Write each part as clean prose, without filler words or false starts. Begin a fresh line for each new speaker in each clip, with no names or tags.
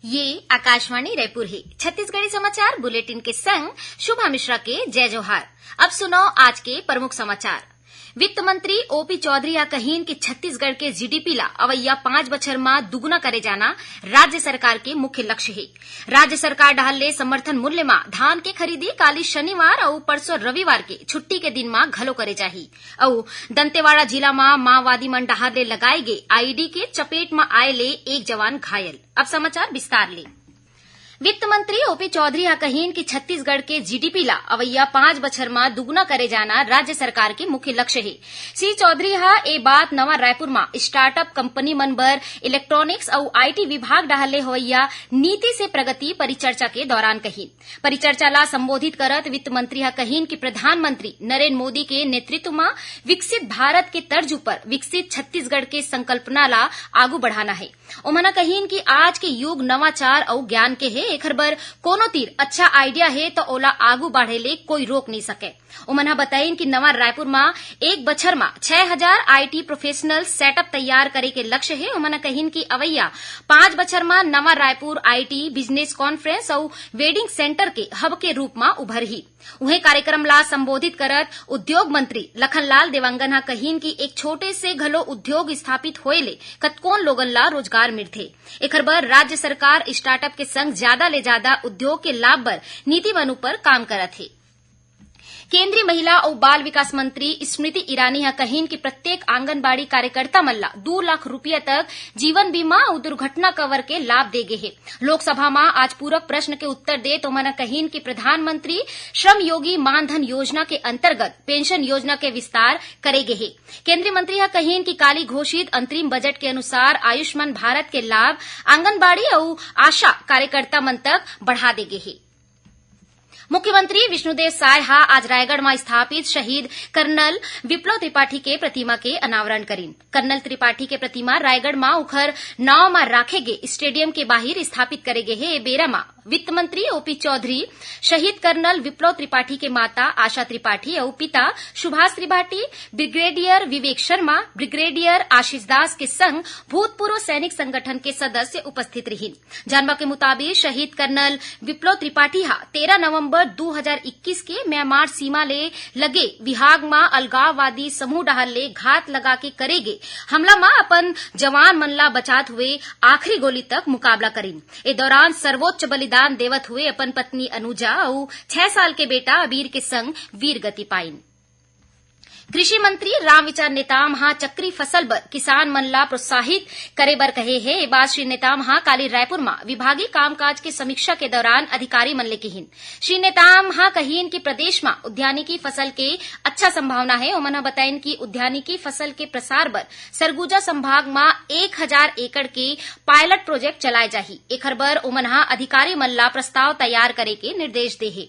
ये आकाशवाणी रायपुर है। छत्तीसगढ़ी समाचार बुलेटिन के संग शुभा मिश्रा के जय जोहार। अब सुनो आज के प्रमुख समाचार। वित्त मंत्री ओपी चौधरी कहीन कि छत्तीसगढ़ के जीडीपी ला अवैया 5 बछर में दुगुना करे जाना राज्य सरकार के मुख्य लक्ष्य है। राज्य सरकार डहल ले समर्थन मूल्य में धान के खरीदी काली शनिवार और परसों रविवार के छुट्टी के दिन में घलो करे जाही। और दंतेवाड़ा जिला में माओवादी मन डहर ले लगाए गए आईडी के चपेट में आए ले एक जवान घायल। अब समाचार विस्तार ले। वित्त मंत्री ओपी चौधरी कहीन कि छत्तीसगढ़ के जीडीपी ला अवैया 5 बछर में दुगुना करे जाना राज्य सरकार के मुख्य लक्ष्य है। श्री चौधरी ए बात नवा रायपुर में स्टार्टअप कंपनी मन बर इलेक्ट्रॉनिक्स और आईटी विभाग डाहले होइया नीति से प्रगति परिचर्चा के दौरान कही। परिचर्चा ला संबोधित करत वित्त मंत्री कहीन कि प्रधानमंत्री नरेंद्र मोदी के नेतृत्व में विकसित भारत के तर्ज पर विकसित छत्तीसगढ़ के संकल्पना ला आगू बढ़ाना है। उन्होंने कहीन कि आज के युग नवाचार और ज्ञान के है। एकर बर कोनो तीर अच्छा आइडिया है तो ओला आगू बढ़े ले कोई रोक नहीं सके। उन्होंने बताइन कि नवा रायपुर में एक बछर में 6000 आईटी प्रोफेशनल सेटअप तैयार करे के लक्ष्य है। उन्होंने कहीन कि अवैया 5 बछर में नवा रायपुर आईटी बिजनेस कॉन्फ्रेंस और वेडिंग सेंटर के हब के रूप में उभर ही। उहे कार्यक्रम ला संबोधित करत उद्योग मंत्री लखनलाल देवांगन कहीन कि एक छोटे से घलो उद्योग स्थापित होए ले कतकोन लोगन ला रोजगार मिलथे। एकर बर राज्य सरकार स्टार्टअप के संग ज्यादा ले ज्यादा उद्योग के लाभ बर नीति बन पर काम करत है। केंद्रीय महिला और बाल विकास मंत्री स्मृति ईरानी कहीन कि प्रत्येक आंगनबाड़ी कार्यकर्ता मन ला 2 लाख रुपया तक जीवन बीमा और दुर्घटना कवर के लाभ देगे है। लोकसभा में आज पूरक प्रश्न के उत्तर दे तो उन्होंने कहीन कि प्रधानमंत्री श्रम योगी मानधन योजना के अंतर्गत पेंशन योजना के विस्तार करेगे है। केंद्रीय मंत्री कहीन कि काली घोषित अंतरिम बजट के अनुसार आयुष्मान भारत के लाभ आंगनबाड़ी और आशा कार्यकर्ता मन तक बढ़ा देगे है। मुख्यमंत्री विष्णुदेव साय आज रायगढ़ में स्थापित शहीद कर्नल विप्लव त्रिपाठी के प्रतिमा के अनावरण करीन। कर्नल त्रिपाठी के प्रतिमा रायगढ़ में उखर नाव में राखे गए स्टेडियम के बाहर स्थापित करे गए है। बेरा में वित्त मंत्री ओपी चौधरी शहीद कर्नल विप्लव त्रिपाठी के माता आशा त्रिपाठी और पिता सुभाष त्रिपाठी, ब्रिगेडियर विवेक शर्मा, ब्रिगेडियर आशीष दास के संग भूतपूर्व सैनिक संगठन के सदस्य उपस्थित रही। जानवा के मुताबिक शहीद कर्नल विप्लव त्रिपाठी 13 नवंबर 2021 के म्यांमार सीमा ले लगे विहाग में अलगाववादी समूह डहल ले घात लगा के करेगे हमला में अपन जवान मन ला बचात हुए आखिरी गोली तक मुकाबला करीन। ए दौरान सर्वोच्च बलिदान देवत हुए अपन पत्नी अनुजा और 6 साल के बेटा अबीर के संग वीर गति पाइन। कृषि मंत्री रामविचार नेताम चक्री फसल बर किसान मन ला प्रोत्साहित करे बर कहे है। ए बात श्री नेताम काली रायपुर में विभागीय कामकाज के समीक्षा के दौरान अधिकारी मन ले कहीन। श्री नेताम कहीन कि प्रदेश में उद्यानिकी फसल के अच्छा संभावना है। उन्होंने बताइन कि उद्यानिकी फसल के प्रसार बर सरगुजा संभाग में 1000 एकड़ के पायलट प्रोजेक्ट चलाए जाही। एकर बर उन्होंने अधिकारी मन ला प्रस्ताव तैयार करे के निर्देश दे है।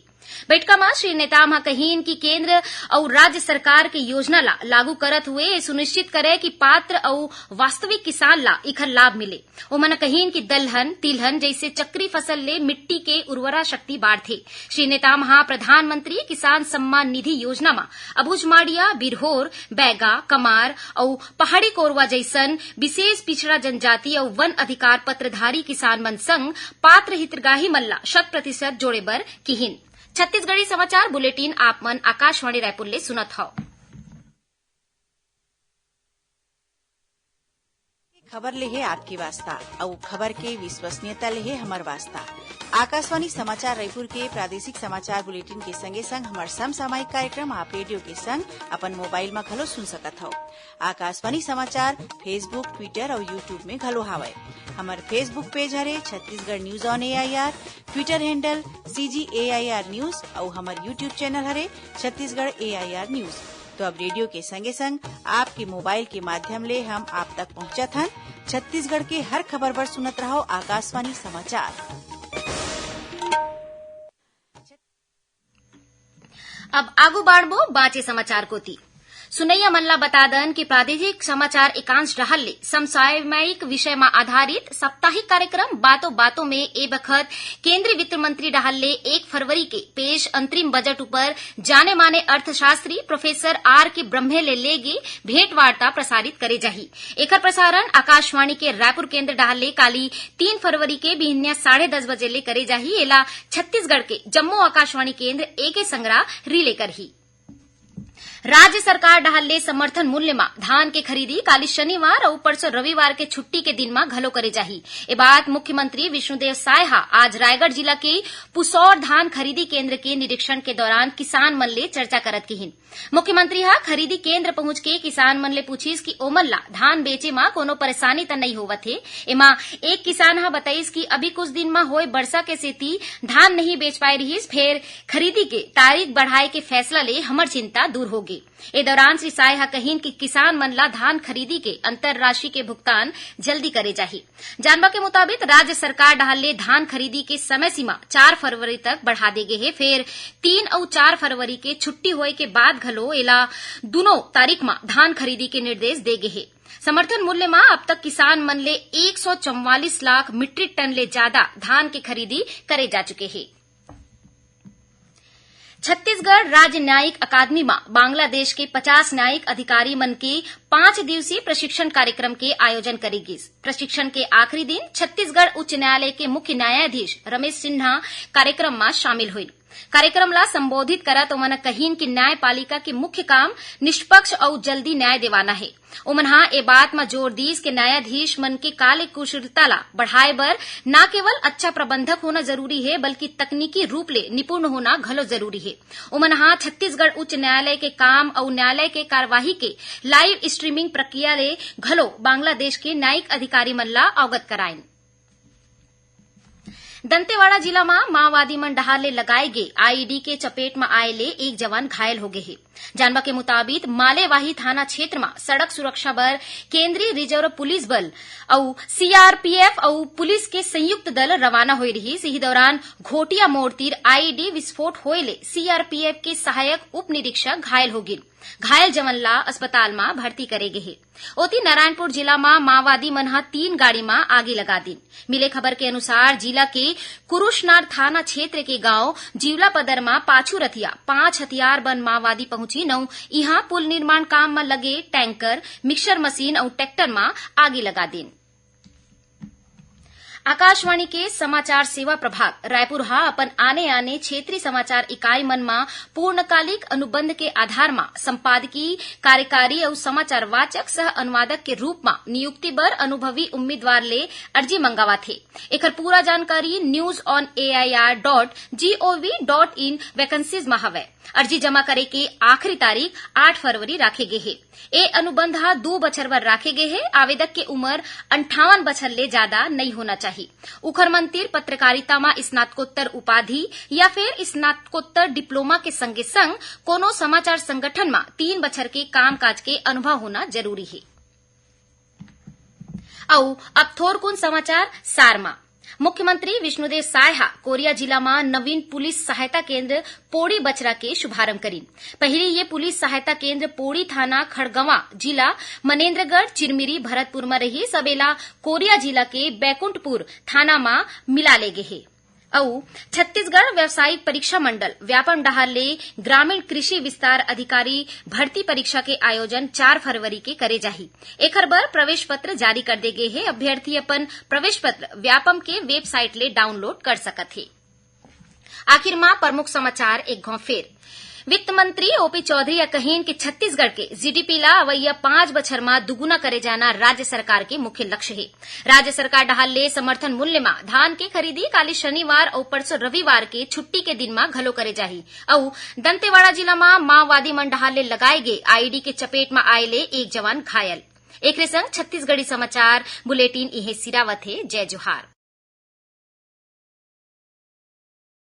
बैठका में श्री नेताम कहीन कि केंद्र और राज्य सरकार के योजना ला लागू करत हुए सुनिश्चित करे कि पात्र और वास्तविक किसान ला इखर लाभ मिले। उन्होंने कहीन कि दलहन तिलहन जैसे चक्री फसल ले मिट्टी के उर्वरा शक्ति बाढ़थे। श्री नेताम प्रधानमंत्री किसान सम्मान निधि योजना में अबुझमाड़िया, बिरहोर, बैगा, कमार और पहाड़ी कोरवा जैसन विशेष पिछड़ा जनजाति और वन अधिकार पत्रधारी किसान मन संग पात्र हितग्राही मन ला 100% जोड़े बर कहीन। छत्तीसगढ़ी समाचार बुलेटिन आप मन आकाशवाणी रायपुर ले सुनत हौ।
खबर ले है आपकी वास्ता और खबर के विश्वसनीयता ले है हमार वास्ता। आकाशवाणी समाचार रायपुर के प्रादेशिक समाचार बुलेटिन के संगे संग हमार समसामयिक कार्यक्रम आप रेडियो के संग अपन मोबाइल में घलो सुन सकत हो। आकाशवाणी समाचार फेसबुक, ट्विटर और यूट्यूब में घलो हावय। हमार फेसबुक पेज हरे Chhattisgarh news on AIR, Twitter handle CGAIR news और हमार यूट्यूब चैनल हरे छत्तीसगढ़ AIR न्यूज। तो अब रेडियो के संगे संग आपके मोबाइल के माध्यम ले हम आप तक पहुंचत हन। छत्तीसगढ़ के हर खबर पर सुनत रहो आकाशवाणी समाचार।
अब आगू बाढ़बो बाँचे समाचार कोती। सुनैया मल्ला बतादन कि प्रादेशिक समाचार एकांश रहल ले समसामयिक विषय में आधारित साप्ताहिक कार्यक्रम बातों बातों में ए बखत केंद्रीय वित्त मंत्री रहल ले 1 फरवरी के पेश अंतरिम बजट ऊपर जाने माने अर्थशास्त्री प्रोफेसर आर के ब्रह्मे ले लेगे भेंट वार्ता प्रसारित करे जाही। एकर प्रसारण आकाशवाणी के रायपुर केंद्र रहल ले काली 3 फरवरी के बिहनिया 10:30 बजे ले करे जाही। एला छत्तीसगढ़ के जम्मू आकाशवाणी केंद्र एके संग्रह रिले करही। राज्य सरकार डहाले समर्थन मूल्य में धान के खरीदी काली शनिवार और परसों रविवार के छुट्टी के दिन में घलो करे जाही। ए बात मुख्यमंत्री विष्णुदेव सायहा आज रायगढ़ जिला के पुसौर धान खरीदी केंद्र के निरीक्षण के दौरान किसान मन ले चर्चा करत किहिन। मुख्यमंत्री हा खरीदी केंद्र पहुंच के किसान मन ले पूछिस कि ओमन ला धान बेचे में कोनो परेशानी त नहीं होवत हे। एमा एक किसान हा बताइस कि अभी कुछ दिन में होए वर्षा के सेती धान नहीं बेच पाए रहिस, फेर खरीदी के तारीख बढ़ाए के फैसला ले हमर चिंता दूर होगी। ए दौरान श्री सायहा कहिन कि किसान मन ला धान खरीदी के अंतर राशि के भुगतान जल्दी करे जाही। जानवा के मुताबिक राज्य सरकार डहाले धान खरीदी के समय सीमा 4 फरवरी तक बढ़ा दे गे हे। फिर 3 और 4 फरवरी के छुट्टी होए के बाद घलो एला दोनों तारीख में धान खरीदी के निर्देश दे गे हे। समर्थन मूल्य में अब तक किसान मन ले 144 लाख मीट्रिक टन ले ज्यादा धान के खरीदी करे जा चुके हैं। छत्तीसगढ़ राज्य न्यायिक अकादमी में बांग्लादेश के 50 न्यायिक अधिकारी मन के 5 दिवसीय प्रशिक्षण कार्यक्रम के आयोजन करेगी। प्रशिक्षण के आखिरी दिन छत्तीसगढ़ उच्च न्यायालय के मुख्य न्यायाधीश रमेश सिन्हा कार्यक्रम में शामिल हुई। कार्यक्रम ला संबोधित करत ओमन कहिन कि न्यायपालिका के मुख्य काम निष्पक्ष और जल्दी न्याय दिवाना है। ओमन हा ए बात में जोर दीस के न्यायाधीश मन के काले कुशलता ला बढ़ाए बर न केवल अच्छा प्रबंधक होना जरूरी है बल्कि तकनीकी रूप ले निपुण होना घलो जरूरी है। ओमन हा छत्तीसगढ़ उच्च न्यायालय के काम और न्यायालय के कार्यवाही के लाइव स्ट्रीमिंग प्रक्रिया ले घलो बांग्लादेश के न्यायिक अधिकारी मन ला अवगत कराइन। दंतेवाड़ा जिला में माओवादी मन डहाले लगाए गे आईईडी के चपेट में आए ले एक जवान घायल हो गए है। जानवा के मुताबिक मालेवाही थाना क्षेत्र में सड़क सुरक्षा बर केंद्रीय रिजर्व पुलिस बल और सीआरपीएफ और पुलिस के संयुक्त दल रवाना हो रही। इसी दौरान घोटिया मोड़ तीर आईईडी विस्फोट होए ले सीआरपीएफ के सहायक उप निरीक्षक घायल हो गिन। घायल जवान ला अस्पताल में भर्ती करे गे है। ओती नारायणपुर जिला में माओवादी मन हा 3 गाड़ी में आगे लगा दिन। मिले खबर के अनुसार जिला के कुरुशनार थाना क्षेत्र के गांव जीवला पदर में पाछू रथिया 5 हथियार बंद माओवादी पहुंची नौ यहां पुल निर्माण काम में लगे टैंकर, मिक्सर मशीन और ट्रैक्टर में आगे लगा दिन। आकाशवाणी के समाचार सेवा प्रभाग रायपुर हा अपन आने आने क्षेत्रीय समाचार इकाई मन में पूर्णकालिक अनुबंध के आधार में संपादकीय, कार्यकारी और समाचार वाचक सह अनुवादक के रूप में नियुक्ति बर अनुभवी उम्मीदवार ले अर्जी मंगावा थे। एकर पूरा जानकारी newsonair.gov.in वैकेंसीज में हवे। अर्जी जमा करे के आखिरी तारीख 8 फरवरी राखे गे है। ए अनुबंध हा 2 बछर बर राखे गे है। आवेदक के उम्र 58 बछर ले ज्यादा नहीं होना चाहिए। उखर मंतिर पत्रकारिता में स्नातकोत्तर उपाधि या फिर स्नातकोत्तर डिप्लोमा के संगे संग कोनो समाचार संगठन में 3 बछर के कामकाज के अनुभव होना जरूरी है। अब थोरकुन समाचार सारमा। मुख्यमंत्री विष्णुदेव सायहा कोरिया जिला में नवीन पुलिस सहायता केंद्र पोड़ी बचरा के शुभारंभ करीन। पहले ये पुलिस सहायता केंद्र पोड़ी थाना खड़गवा जिला मनेन्द्रगढ़ चिरमिरी भरतपुर में रही सबेला कोरिया जिला के बैकुंठपुर थाना में मिला ले गे है। और छत्तीसगढ़ व्यावसायिक परीक्षा मंडल व्यापम डहार ले ग्रामीण कृषि विस्तार अधिकारी भर्ती परीक्षा के आयोजन 4 फरवरी के करे जाही। एकर बर प्रवेश पत्र जारी कर दे गे है। अभ्यर्थी अपन प्रवेश पत्र व्यापम के वेबसाइट ले डाउनलोड कर सकत है। आखिर में प्रमुख समाचार एक घाव फेर। वित्त मंत्री ओपी चौधरी कहिन कि छत्तीसगढ़ के जीडीपी ला अवैया 5 बछर में दुगुना करे जाना राज्य सरकार के मुख्य लक्ष्य है। राज्य सरकार डहाल ले समर्थन मूल्य में धान के खरीदी काली शनिवार और परसों रविवार के छुट्टी के दिन में घलो करे जाही। और दंतेवाड़ा जिला में माओवादी मन डहाल ले लगाए गे आईईडी के चपेट में आए ले एक जवान घायल। एक संग छत्तीसगढ़ी समाचार बुलेटिन इहे सिरावत है। जय जोहार।